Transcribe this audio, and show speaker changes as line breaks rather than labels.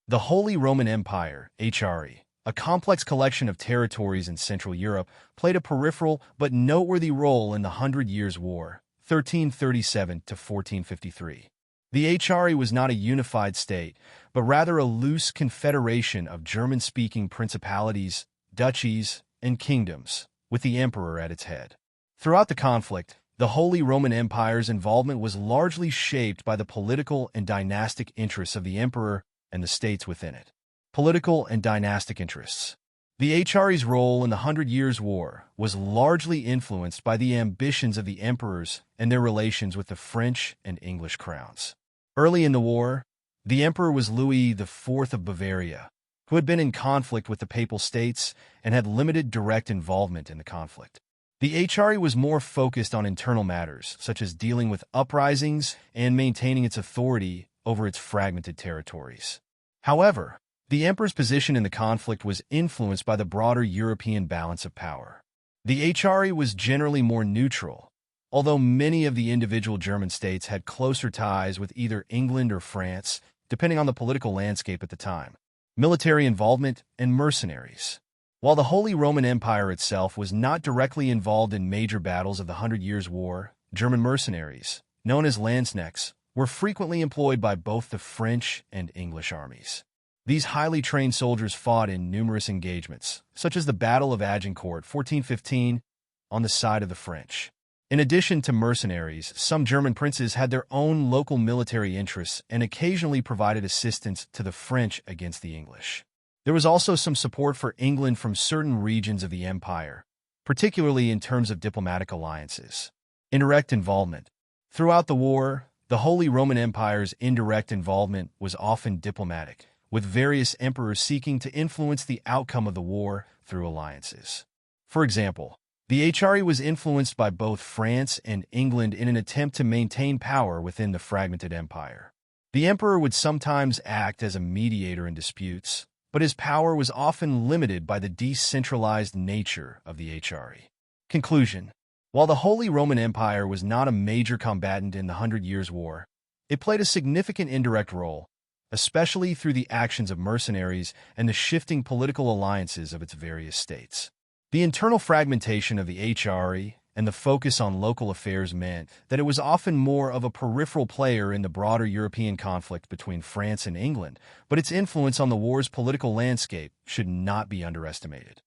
The Holy Roman Empire, HRE, a complex collection of territories in Central Europe, played a peripheral but noteworthy role in the Hundred Years' War, 1337 to 1453. The HRE was not a unified state, but rather a loose confederation of German-speaking principalities, duchies, and kingdoms, with the emperor at its head. Throughout the conflict, the Holy Roman Empire's involvement was largely shaped by the political and dynastic interests of the emperor and the states within it. Political and dynastic interests. The HRE's role in the Hundred Years' War was largely influenced by the ambitions of the emperors and their relations with the French and English crowns. Early in the war, the emperor was Louis IV of Bavaria, who had been in conflict with the Papal States and had limited direct involvement in the conflict. The HRE was more focused on internal matters, such as dealing with uprisings and maintaining its authority over its fragmented territories. However, the emperor's position in the conflict was influenced by the broader European balance of power. The HRE was generally more neutral, although many of the individual German states had closer ties with either England or France, depending on the political landscape at the time. Military involvement and mercenaries. While the Holy Roman Empire itself was not directly involved in major battles of the Hundred Years' War, German mercenaries, known as Landsknechts, were frequently employed by both the French and English armies. These highly trained soldiers fought in numerous engagements, such as the Battle of Agincourt 1415, on the side of the French. In addition to mercenaries, some German princes had their own local military interests and occasionally provided assistance to the French against the English. There was also some support for England from certain regions of the empire, particularly in terms of diplomatic alliances. Indirect involvement. Throughout the war, the Holy Roman Empire's indirect involvement was often diplomatic, with various emperors seeking to influence the outcome of the war through alliances. For example, the HRE was influenced by both France and England in an attempt to maintain power within the fragmented empire. The emperor would sometimes act as a mediator in disputes, but his power was often limited by the decentralized nature of the HRE. Conclusion. While the Holy Roman Empire was not a major combatant in the Hundred Years' War, it played a significant indirect role, especially through the actions of mercenaries and the shifting political alliances of its various states. The internal fragmentation of the HRE and the focus on local affairs meant that it was often more of a peripheral player in the broader European conflict between France and England, but its influence on the war's political landscape should not be underestimated.